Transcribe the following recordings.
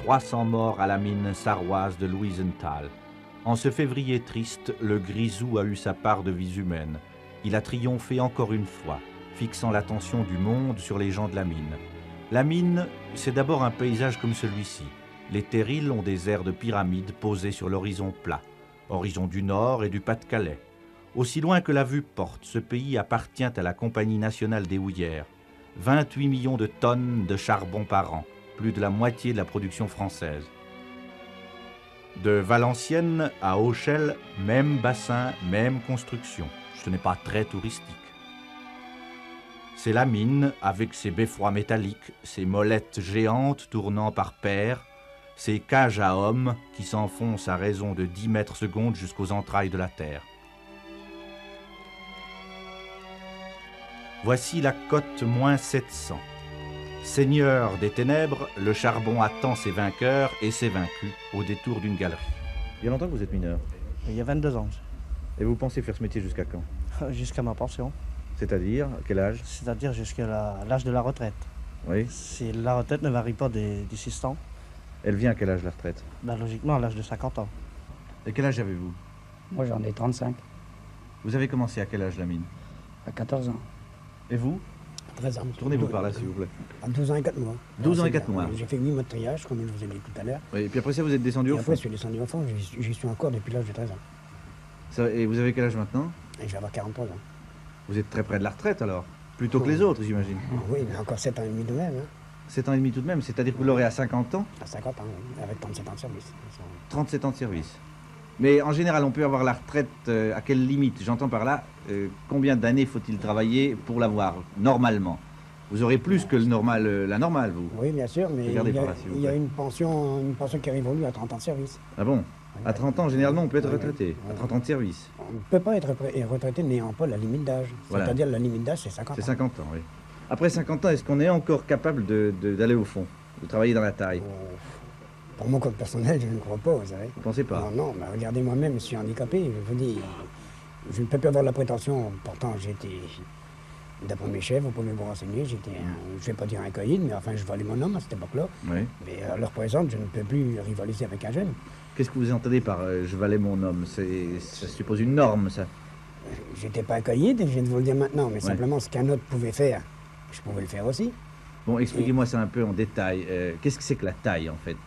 300 morts à la mine sarroise de Louisenthal. En ce février triste, le Grisou a eu sa part de vies humaines. Il a triomphé encore une fois, fixant l'attention du monde sur les gens de la mine. La mine, c'est d'abord un paysage comme celui-ci. Les terrils ont des airs de pyramides posées sur l'horizon plat, horizon du Nord et du Pas-de-Calais. Aussi loin que la vue porte, ce pays appartient à la Compagnie nationale des houillères. 28 millions de tonnes de charbon par an, plus de la moitié de la production française. De Valenciennes à Auchel, même bassin, même construction. Ce n'est pas très touristique. C'est la mine, avec ses beffrois métalliques, ses molettes géantes tournant par paires, ses cages à hommes qui s'enfoncent à raison de 10 mètres secondes jusqu'aux entrailles de la terre. Voici la cote moins 700. Seigneur des ténèbres, le charbon attend ses vainqueurs et ses vaincus au détour d'une galerie. Il y a longtemps que vous êtes mineur. Il y a 22 ans. Et vous pensez faire ce métier jusqu'à quand? Jusqu'à ma pension. C'est-à-dire, à quel âge? C'est-à-dire jusqu'à l'âge de la retraite. Oui. Si la retraite ne varie pas des 6 ans, Elle vient à quel âge la retraite? Logiquement à l'âge de 50 ans. Et quel âge avez-vous? Moi, j'en ai 35, Vous avez commencé à quel âge la mine? à 14 ans. Et vous? 13 ans. Tournez-vous par là, s'il vous plaît. À 12 ans et 4 mois. 12 ans et c'est 4 bien. mois. J'ai fait 8 mois de triage, comme je vous ai dit tout à l'heure. Oui, et puis après ça, vous êtes descendu Et au après, fond. je suis descendu au fond, j'y suis encore depuis l'âge de 13 ans. Et vous avez quel âge maintenant? Et je vais avoir 43 ans. Vous êtes très près de la retraite alors? Plutôt que les autres, j'imagine. Oui, mais encore 7 ans et demi de même, hein. 7 ans et demi tout de même, c'est-à-dire que vous l'aurez à 50 ans, À 50 ans, oui, avec 37 ans de service. 37 ans de service. Mais en général, on peut avoir la retraite à quelle limite? J'entends par là, combien d'années faut-il travailler pour l'avoir, normalement? Vous aurez plus que la normale, vous. Oui, bien sûr, mais Regardez par là, s'il vous il y a plaît. une pension qui arrive au lui à 30 ans de service. Ah bon? À 30 ans, généralement, on peut être Oui, oui. retraité. À 30 ans de service. On ne peut pas être retraité n'ayant pas la limite d'âge. Voilà. C'est-à-dire la limite d'âge, c'est 50 C'est ans. 50 ans, oui. Après 50 ans, est-ce qu'on est encore capable d'aller au fond, de travailler dans la taille? Pour mon compte personnel, je ne crois pas, vous savez. Vous pensez pas? Non, non, mais regardez, moi-même, je suis handicapé. Je vous dis, je ne peux plus avoir la prétention. Pourtant, j'étais, d'après mes chefs, vous pouvez vous renseigner, j'étais, je ne vais pas dire un caïd, mais enfin, je valais mon homme à cette époque-là. Oui. Mais à l'heure présente, je ne peux plus rivaliser avec un jeune. Qu'est-ce que vous entendez par je valais mon homme? Ça suppose une norme, ça. J'étais pas un caïd, je viens de vous le dire maintenant, mais simplement ce qu'un autre pouvait faire, je pouvais le faire aussi. Bon, expliquez-moi ça un peu en détail. Qu'est-ce que c'est que la taille, en fait?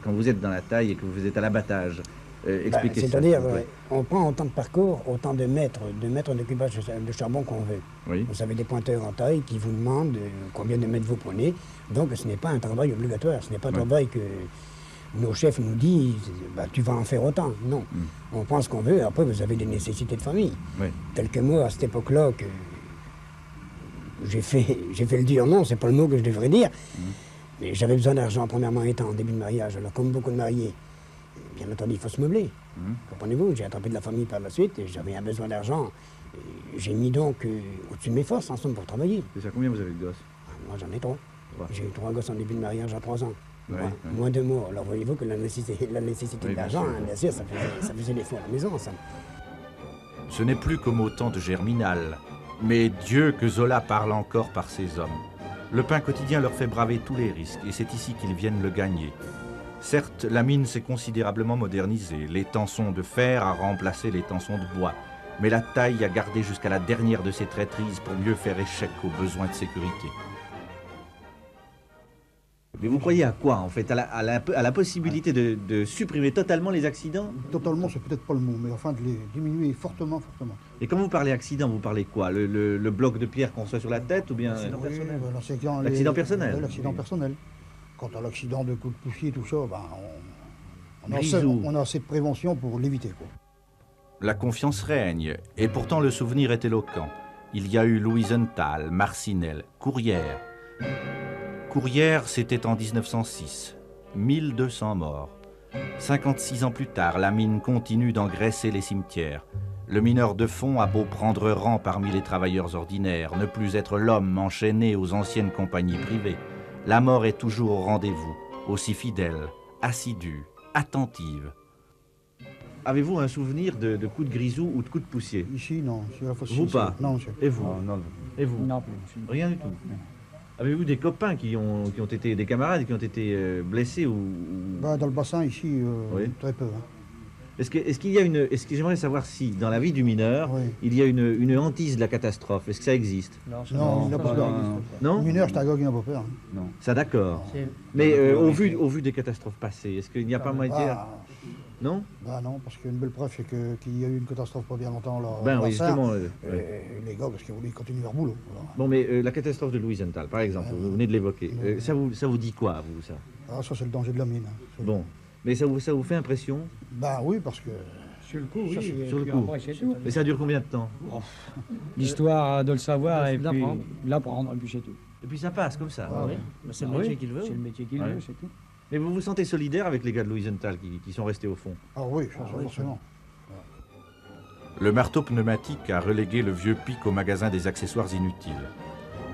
Quand vous êtes dans la taille et que vous êtes à l'abattage, expliquez ça. C'est-à-dire, s'il vous plaît. on prend autant de parcours, autant de mètres de cubage de charbon qu'on veut. Oui. Vous avez des pointeurs en taille qui vous demandent combien de mètres vous prenez. Donc ce n'est pas un travail obligatoire, ce n'est pas un travail que nos chefs nous disent, tu vas en faire autant. Non, on prend ce qu'on veut, après vous avez des nécessités de famille. Oui. Tel que moi, à cette époque-là, que j'ai fait le dur, non, c'est pas le mot que je devrais dire, mais j'avais besoin d'argent, premièrement étant en début de mariage. Alors comme beaucoup de mariés, bien entendu, il faut se meubler. Comprenez-vous, j'ai attrapé de la famille par la suite, et j'avais un besoin d'argent. J'ai mis donc au-dessus de mes forces, en somme, pour travailler. C'est ça, combien vous avez de gosses? Moi, j'en ai 3. Trois. J'ai eu 3 gosses en début de mariage à 3 ans. Ouais, Moins, ouais. moins de mots. Alors voyez-vous que la nécessité Oui, de bien l'argent, sûr. bien sûr, ça faisait des fonds à la maison, ça. Ce n'est plus comme au temps de Germinal, mais Dieu que Zola parle encore par ses hommes. Le pain quotidien leur fait braver tous les risques, et c'est ici qu'ils viennent le gagner. Certes, la mine s'est considérablement modernisée, les tançons de fer a remplacé les tançons de bois, mais la taille a gardé jusqu'à la dernière de ses traîtrises pour mieux faire échec aux besoins de sécurité. Mais vous croyez à quoi, en fait? À la possibilité de supprimer totalement les accidents? Totalement, c'est peut-être pas le mot, mais enfin de les diminuer fortement, fortement. Et quand vous parlez accident, vous parlez quoi? Le bloc de pierre qu'on reçoit sur la tête ou bien... L'accident personnel. L'accident personnel. Quant à l'accident de coup de poussier, tout ça, Grisou. on a assez de prévention pour l'éviter, quoi. La confiance règne, et pourtant le souvenir est éloquent. Il y a eu Louisenthal, Marcinelle, Courrières. Courrières, c'était en 1906. 1200 morts. 56 ans plus tard, la mine continue d'engraisser les cimetières. Le mineur de fond a beau prendre rang parmi les travailleurs ordinaires, ne plus être l'homme enchaîné aux anciennes compagnies privées. La mort est toujours au rendez-vous, aussi fidèle, assidue, attentive. Avez-vous un souvenir de coups de grisou ou de coups de poussier? Ici, non. Sur la fosse, Vous ici, pas? non, monsieur. Et vous? Non, Et vous? non plus. Rien du tout. Avez-vous des copains qui ont été, des camarades qui ont été blessés ou... Bah, dans le bassin, ici, Oui. très peu. Hein. Est-ce qu'il y a une... Est-ce que j'aimerais savoir si, dans la vie du mineur, Oui. il y a une hantise de la catastrophe? Est-ce que ça existe? Non, il n'a pas peur. Non? Le mineur, c'est un gars qui n'a pas peur. Hein. Ça, d'accord. C'est- Mais au vu des catastrophes passées, est-ce qu'il n'y a pas moyen de dire... Ah, Non? bah non, parce qu'une belle preuve, c'est qu'il y a eu une catastrophe pas bien longtemps là. Ben au oui, bassin. justement. Les gars, parce qu'ils voulaient continuer leur boulot. Voilà. Bon, mais la catastrophe de Louisenthal, par exemple, vous venez de l'évoquer. Ça vous dit quoi, vous, ça? Ah, ça, c'est le danger de la mine. Hein. Bon. Mais ça vous fait impression? Bah oui, parce que... Sur le coup, oui. Ça, et sur le puis coup. après, c'est tout. Mais ça dure combien de temps? L'histoire de le savoir et puis L'apprendre. l'apprendre, et puis c'est tout. Et puis ça passe comme ça. Ah oui. Mais c'est le Ah oui, métier qu'il veut. C'est le métier qu'il Ouais. veut, c'est tout. Mais vous vous sentez solidaire avec les gars de Louisenthal qui sont restés au fond? Ah oui, ça, forcément. Le marteau pneumatique a relégué le vieux pic au magasin des accessoires inutiles.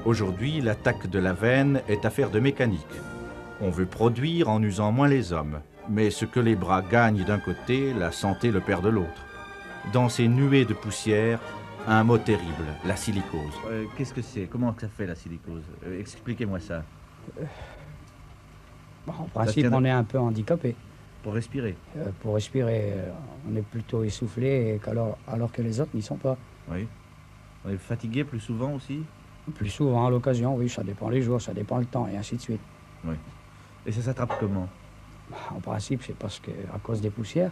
Aujourd'hui, l'attaque de la veine est affaire de mécanique. On veut produire en usant moins les hommes. Mais ce que les bras gagnent d'un côté, la santé le perd de l'autre. Dans ces nuées de poussière, un mot terrible, la silicose. Qu'est-ce que c'est? Comment ça fait la silicose? Expliquez-moi ça. Bon, en principe, tient- on est un peu handicapé. Pour respirer. Pour respirer, on est plutôt essoufflé, alors que les autres n'y sont pas. Oui. On est fatigué plus souvent aussi. Plus souvent à l'occasion, oui, ça dépend les jours, ça dépend le temps, et ainsi de suite. Et ça s'attrape comment? En principe, c'est parce que à cause des poussières.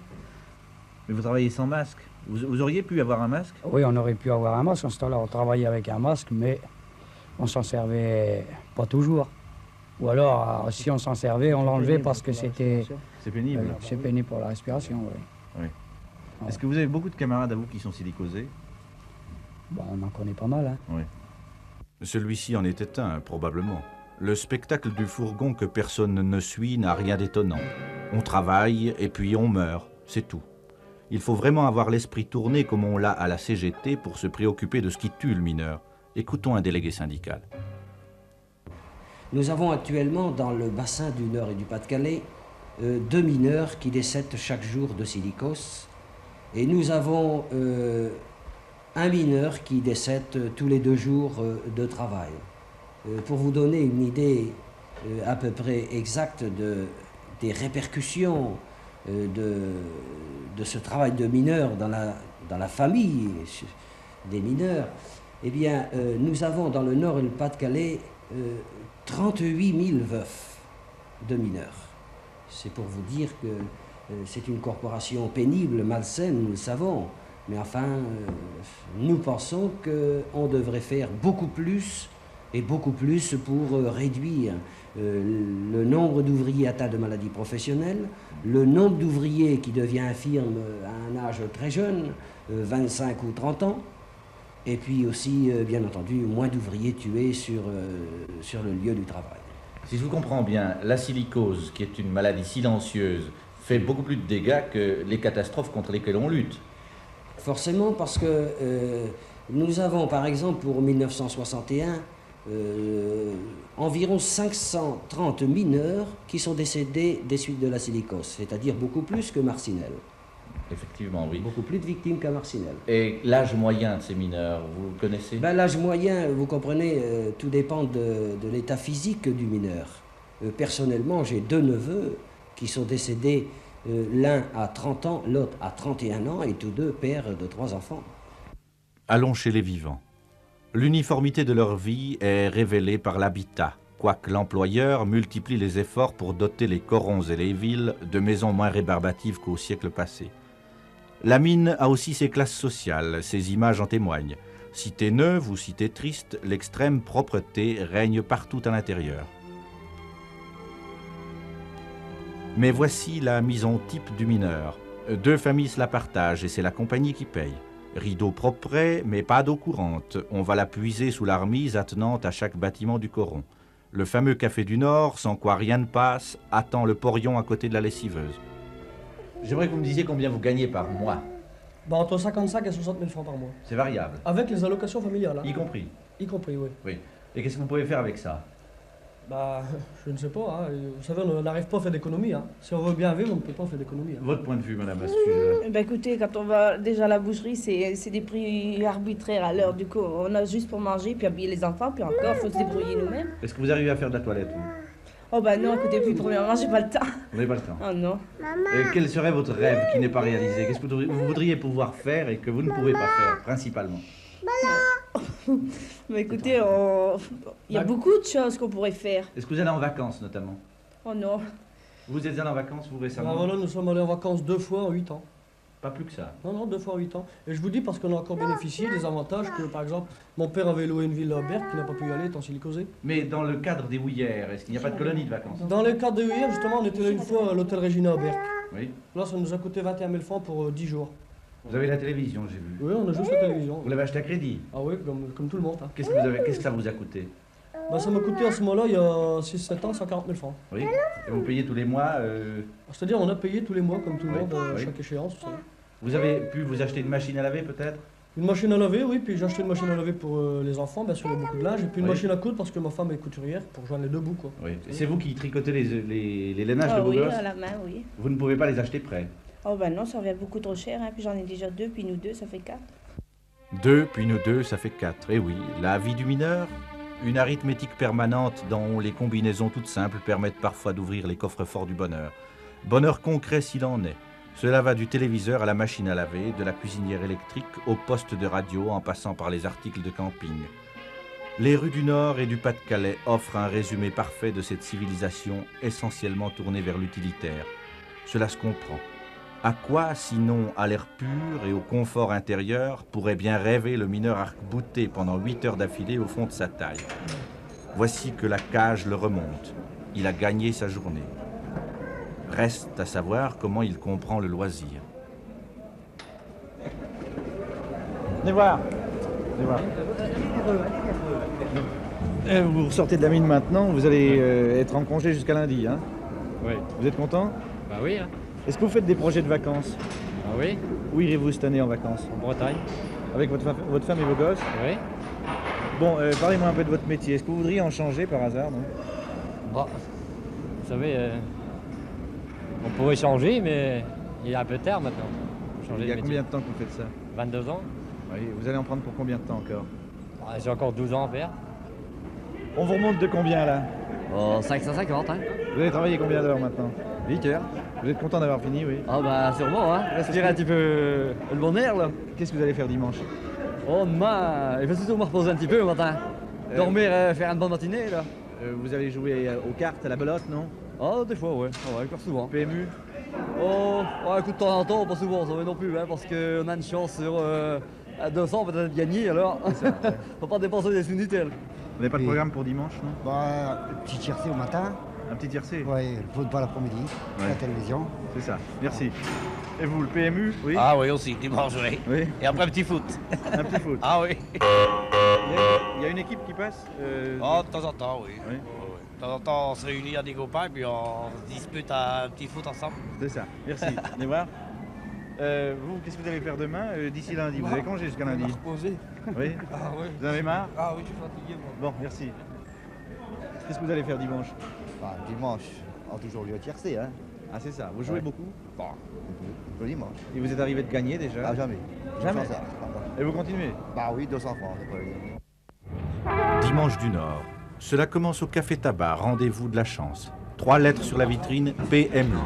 Mais vous travaillez sans masque. Vous auriez pu avoir un masque? Oui, on aurait pu avoir un masque. En ce temps-là, on travaillait avec un masque, mais on s'en servait pas toujours. Ou alors, si on s'en servait, on l'enlevait parce que c'était... C'est pénible. c'est pénible pour la respiration, oui. Est-ce que vous avez beaucoup de camarades à vous qui sont silicosés? Bon, on en connaît pas mal, hein. Celui-ci en était un, probablement. Le spectacle du fourgon que personne ne suit n'a rien d'étonnant. On travaille et puis on meurt, c'est tout. Il faut vraiment avoir l'esprit tourné comme on l'a à la CGT pour se préoccuper de ce qui tue le mineur. Écoutons un délégué syndical. Nous avons actuellement dans le bassin du Nord et du Pas-de-Calais 2 mineurs qui décèdent chaque jour de silicose. Et nous avons un mineur qui décède tous les 2 jours de travail. Pour vous donner une idée à peu près exacte des répercussions de ce travail de mineur dans la famille des mineurs, eh bien, nous avons dans le Nord et le Pas-de-Calais 38 000 veufs de mineurs. C'est pour vous dire que c'est une corporation pénible, malsaine, nous le savons. Mais enfin, nous pensons qu'on devrait faire beaucoup plus et beaucoup plus pour réduire le nombre d'ouvriers atteints de maladies professionnelles, le nombre d'ouvriers qui devient infirme à un âge très jeune, 25 ou 30 ans, et puis aussi, bien entendu, moins d'ouvriers tués sur le lieu du travail. Si je vous comprends bien, la silicose, qui est une maladie silencieuse, fait beaucoup plus de dégâts que les catastrophes contre lesquelles on lutte. Forcément, parce que nous avons, par exemple, pour 1961, environ 530 mineurs qui sont décédés des suites de la silicose, c'est-à-dire beaucoup plus que Marcinelle. Effectivement, oui. Beaucoup plus de victimes qu'à Marcinelle. Et l'âge moyen de ces mineurs, vous le connaissez? Ben, l'âge moyen, vous comprenez, tout dépend de l'état physique du mineur. Personnellement, j'ai 2 neveux qui sont décédés, l'un à 30 ans, l'autre à 31 ans, et tous 2 pères de 3 enfants. Allons chez les vivants. L'uniformité de leur vie est révélée par l'habitat, quoique l'employeur multiplie les efforts pour doter les corons et les villes de maisons moins rébarbatives qu'au siècle passé. La mine a aussi ses classes sociales, ses images en témoignent. Cité neuve ou cité triste, l'extrême propreté règne partout à l'intérieur. Mais voici la maison type du mineur. 2 familles se la partagent et c'est la compagnie qui paye. Rideau propre, mais pas d'eau courante. On va la puiser sous la remise attenante à chaque bâtiment du coron. Le fameux café du Nord, sans quoi rien ne passe, attend le porion à côté de la lessiveuse. J'aimerais que vous me disiez combien vous gagnez par mois. Bah, entre 55 et 60 000 francs par mois. C'est variable. Avec les allocations familiales, hein. Y compris. Y compris, oui. Oui. Et qu'est-ce que vous pouvez faire avec ça? Bah, je ne sais pas. Hein. Vous savez, on n'arrive pas à faire d'économie. Hein. Si on veut bien vivre, on ne peut pas faire d'économie. Hein. Votre point de vue, madame, à ce sujet-là? Ben écoutez, quand on va déjà à la boucherie, c'est des prix arbitraires à l'heure. Du coup, on a juste pour manger, puis habiller les enfants, puis encore, il faut se débrouiller nous-mêmes. Est-ce que vous arrivez à faire de la toilette, vous? Oh bah non, écoutez, puis premièrement, j'ai pas le temps. Vous n'avez pas le temps. Oh non. Quel serait votre rêve qui n'est pas réalisé? Qu'est-ce que vous voudriez pouvoir faire et que vous ne pouvez pas faire, principalement? Mais écoutez, il y a beaucoup de choses qu'on pourrait faire. Est-ce que vous allez en vacances, notamment? Oh non. Vous êtes allé en vacances, vous, récemment? Alors voilà, nous sommes allés en vacances 2 fois en 8 ans. Pas plus que ça. Non, 2 fois en 8 ans. Et je vous dis parce qu'on a encore bénéficié des avantages que, par exemple, mon père avait loué une villa à Berck qui n'a pas pu y aller étant silicosé. Mais dans le cadre des Houillères, est-ce qu'il n'y a pas de colonie de vacances? Dans le cadre de hier, justement, on était là une fois à l'hôtel Regina à Berck. Oui. Là, ça nous a coûté 21 000 francs pour 10 jours. Vous avez la télévision, j'ai vu. Oui, on a juste la télévision. Vous l'avez acheté à crédit? Ah oui, comme tout le monde. Hein. Qu'est-ce que ça vous a coûté? Bah, ça m'a coûté à ce moment-là, il y a 6-7 ans, 140 000 francs. Oui. Et vous payez tous les mois C'est-à-dire, on a payé tous les mois, comme tout le Oui, monde, à oui. chaque échéance. Vous savez. Vous avez pu vous acheter une machine à laver, peut-être? Une machine à laver, oui, puis j'ai acheté une machine à laver pour les enfants, bien sûr, il y a beaucoup de linge, et puis une Oui. machine à coudre parce que ma femme est couturière, pour joindre les deux bouts, quoi. Oui. C'est vous qui tricotez les lainages Ah de vos oui, gosses? à la main, oui. Vous ne pouvez pas les acheter prêts? Oh bah non, ça revient beaucoup trop cher, hein. Puis j'en ai déjà 2, puis nous 2, ça fait 4. 2, puis nous 2, ça fait 4. Et oui, la vie du mineur, une arithmétique permanente dont les combinaisons toutes simples permettent parfois d'ouvrir les coffres-forts du bonheur. Bonheur concret s'il en est. Cela va du téléviseur à la machine à laver, de la cuisinière électrique au poste de radio en passant par les articles de camping. Les rues du Nord et du Pas-de-Calais offrent un résumé parfait de cette civilisation essentiellement tournée vers l'utilitaire. Cela se comprend. À quoi, sinon à l'air pur et au confort intérieur, pourrait bien rêver le mineur arc-bouté pendant 8 heures d'affilée au fond de sa taille? Voici que la cage le remonte. Il a gagné sa journée. Reste à savoir comment il comprend le loisir. Venez voir. Venez voir. Vous sortez de la mine maintenant, vous allez être en congé jusqu'à lundi, hein? Oui. Vous êtes content? Bah oui, hein. Est-ce que vous faites des projets de vacances? Ah oui, Où irez-vous cette année en vacances? en Bretagne. Avec votre femme et vos gosses? Oui. Bon, parlez-moi un peu de votre métier. Est-ce que vous voudriez en changer par hasard, non? Bah, vous savez, on pourrait changer, mais il y a un peu tard maintenant. Changer Il y a de combien métier. de temps que vous faites ça? 22 ans. Oui, vous allez en prendre pour combien de temps encore? Bah, j'ai encore 12 ans à faire. On vous remonte de combien là? Oh, 550, hein. Vous allez travailler combien d'heures maintenant? 8 heures. Vous êtes content d'avoir fini, oui? Ah bah sûrement, hein. Respirer un petit peu le bon air, là. Qu'est-ce que vous allez faire dimanche? Oh, demain, il faut surtout me reposer un petit peu le matin. Dormir, faire une bonne matinée, là. Vous allez jouer aux cartes, à la belote, non? Oh, des fois, ouais. Ah ouais, encore souvent. PMU? Oh, ouais, écoute, de temps en temps, pas souvent, ça va non plus, hein, parce qu'on a une chance sur à 200 peut-être de gagner, alors. Faut pas dépenser des sous inutiles. Vous n'avez pas de programme pour dimanche, non? Bah, petit tiercé au matin. Un petit tiercé? Oui, le football l'après-midi, Ouais. la télévision. C'est ça, merci. Et vous, le PMU? Oui? Ah oui, aussi, dimanche, oui. Oui? Et après, un petit foot. Un petit foot. Ah oui. Il y a une équipe qui passe? Oh, de temps en temps, oui. Oui. De temps en temps, on se réunit à des copains, puis on se dispute un petit foot ensemble. C'est ça, merci. Venez voir. Vous, qu'est-ce que vous allez faire demain, d'ici lundi? Vous avez congé jusqu'à lundi? Reposer. Oui? Ah oui. Vous en avez marre? Ah oui, je suis fatigué, moi. Bon, merci. Qu'est-ce que vous allez faire dimanche? Bah, dimanche, on a toujours lieu tiercé, hein. Ah, c'est ça. Vous jouez Ouais. beaucoup? Bon, le dimanche. Et vous êtes arrivé de gagner déjà? Ah, jamais. Jamais? 200 ça. Et vous continuez? Bah oui, 200 francs, c'est pas le dire. Dimanche du Nord. Cela commence au Café Tabac, rendez-vous de la chance. 3 lettres sur la vitrine, PMU.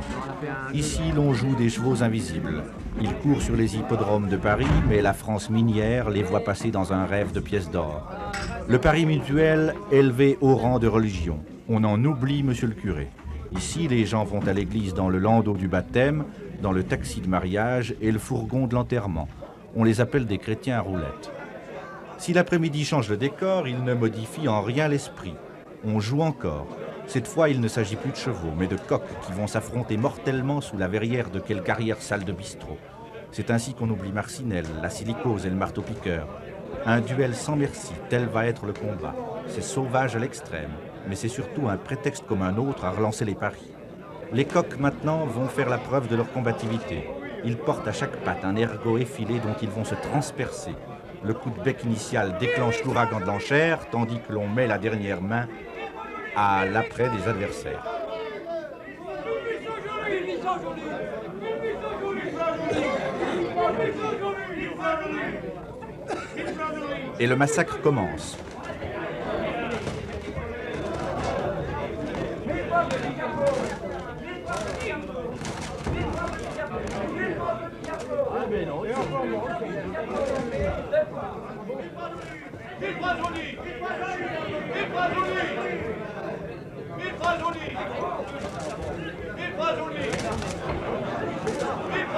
Ici, l'on joue des chevaux invisibles. Ils courent sur les hippodromes de Paris, mais la France minière les voit passer dans un rêve de pièces d'or. Le pari mutuel, élevé au rang de religion. On en oublie, monsieur le curé. Ici, les gens vont à l'église dans le landau du baptême, dans le taxi de mariage et le fourgon de l'enterrement. On les appelle des chrétiens à roulettes. Si l'après-midi change le décor, il ne modifie en rien l'esprit. On joue encore. Cette fois, il ne s'agit plus de chevaux, mais de coqs qui vont s'affronter mortellement sous la verrière de quelle carrière salle de bistrot. C'est ainsi qu'on oublie Marcinelle, la silicose et le marteau-piqueur. Un duel sans merci, tel va être le combat. C'est sauvage à l'extrême, mais c'est surtout un prétexte comme un autre à relancer les paris. Les coqs, maintenant, vont faire la preuve de leur combativité. Ils portent à chaque patte un ergot effilé dont ils vont se transpercer. Le coup de bec initial déclenche l'ouragan de l'enchère, tandis que l'on met la dernière main à l'après des adversaires. Et le massacre commence.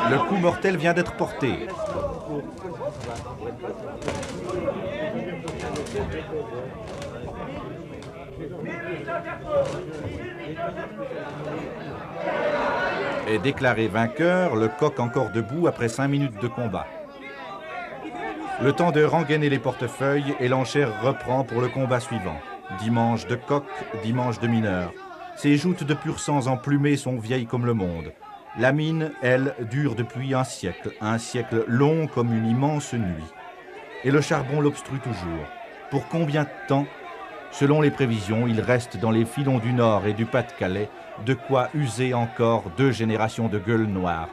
Le coup mortel vient d'être porté. Est déclaré vainqueur, le coq encore debout après 5 minutes de combat. Le temps de rengainer les portefeuilles et l'enchère reprend pour le combat suivant. Dimanche de coq, dimanche de mineur. Ces joutes de pur sang emplumées sont vieilles comme le monde. La mine, elle, dure depuis un siècle long comme une immense nuit. Et le charbon l'obstrue toujours. Pour combien de temps? Selon les prévisions, il reste dans les filons du Nord et du Pas-de-Calais de quoi user encore 2 générations de gueules noires.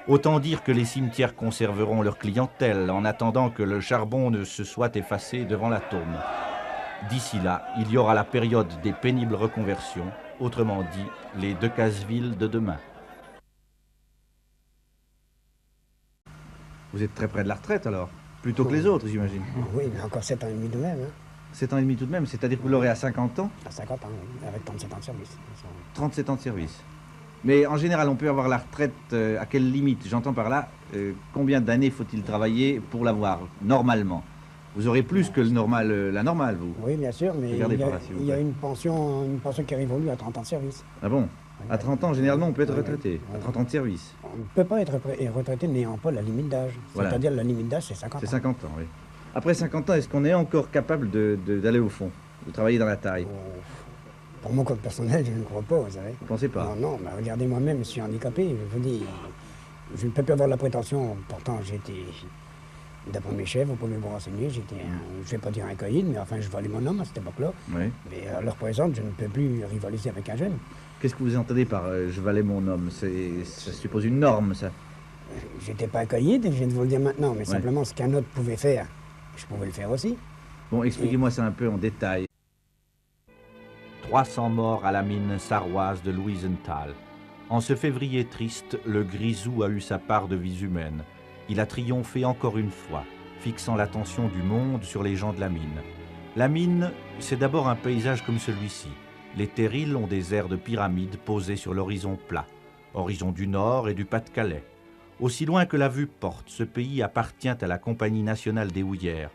Autant dire que les cimetières conserveront leur clientèle en attendant que le charbon ne se soit effacé devant l'atome. D'ici là, il y aura la période des pénibles reconversions, autrement dit, les Decazeville de demain. Vous êtes très près de la retraite alors? Plutôt que les autres, j'imagine. Oui, mais encore 7 ans et demi de même. Hein. 7 ans et demi tout de même, c'est-à-dire que vous l'aurez à 50 ans? À 50 ans, oui, avec 37 ans de service. 37 ans de service. Mais en général, on peut avoir la retraite à quelle limite? J'entends par là, combien d'années faut-il travailler pour l'avoir, normalement? Vous aurez plus que la normale, vous? Oui, bien sûr, mais Regardez par là, s'il vous il y a plaît. une pension qui arrive au lui à 30 ans de service. Ah bon? À 30 ans, généralement, on peut être retraité. À 30 ans de service. On ne peut pas être retraité n'ayant pas la limite d'âge. Voilà. C'est-à-dire la limite d'âge, c'est 50 ans. C'est 50 ans, oui. Après 50 ans, est-ce qu'on est encore capable d'aller au fond, de travailler dans la taille? Pour mon compte personnel, je ne crois pas, vous savez. Vous pensez pas? Non, mais regardez, moi-même, je suis handicapé. Je vous dis, je ne peux plus avoir la prétention. Pourtant, j'étais, d'après mes chefs, vous pouvez vous renseigner, j'étais, je ne vais pas dire un caïd, mais enfin, je valais mon homme à cette époque-là. Oui. Mais à l'heure présente, je ne peux plus rivaliser avec un jeune. Qu'est-ce que vous entendez par je valais mon homme? Ça suppose une norme, ça. J'étais pas un caïd, je viens de vous le dire maintenant, mais simplement ce qu'un autre pouvait faire, je pouvais le faire aussi. Bon, expliquez-moi ça un peu en détail. 300 morts à la mine sarroise de Louisenthal. En ce février triste, le Grisou a eu sa part de vies humaines. Il a triomphé encore une fois, fixant l'attention du monde sur les gens de la mine. La mine, c'est d'abord un paysage comme celui-ci. Les terrils ont des airs de pyramides posées sur l'horizon plat, horizon du Nord et du Pas-de-Calais. Aussi loin que la vue porte, ce pays appartient à la Compagnie nationale des houillères.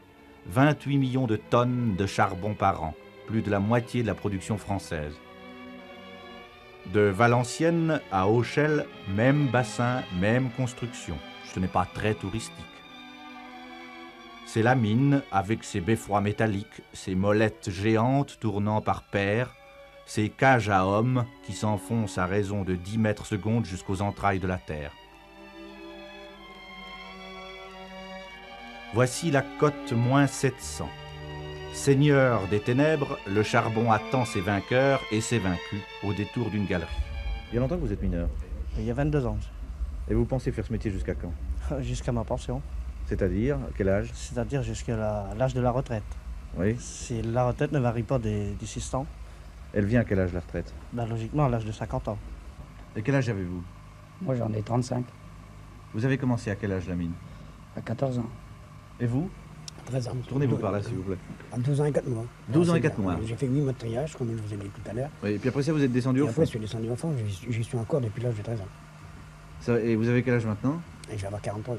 28 millions de tonnes de charbon par an, plus de la moitié de la production française. De Valenciennes à Auchel, même bassin, même construction. Ce n'est pas très touristique. C'est la mine, avec ses beffrois métalliques, ses molettes géantes tournant par paires, ces cages à hommes qui s'enfoncent à raison de 10 mètres secondes jusqu'aux entrailles de la terre. Voici la cote moins 700. Seigneur des ténèbres, le charbon attend ses vainqueurs et ses vaincus au détour d'une galerie. Il y a longtemps que vous êtes mineur? Il y a 22 ans. Et vous pensez faire ce métier jusqu'à quand? Jusqu'à ma pension. C'est-à-dire, à quel âge? C'est-à-dire jusqu'à l'âge de la retraite. Oui. Si la retraite ne varie pas des 6 ans. Elle vient à quel âge la retraite? Ben, logiquement à l'âge de 50 ans. Et quel âge avez-vous? Moi, j'en ai 35. Vous avez commencé à quel âge la mine? À 14 ans. Et vous? 13 ans. Tournez-vous par là, s'il vous plaît. À 12 ans et 4 mois. 12 ans et 4 mois. J'ai fait 8 mois de triage, comme je vous ai dit tout à l'heure. Oui, et puis après ça, vous êtes descendu au fond? Après, je suis descendu au fond, j'y suis encore depuis l'âge de 13 ans. Et vous avez quel âge maintenant? Et je vais avoir 43 ans.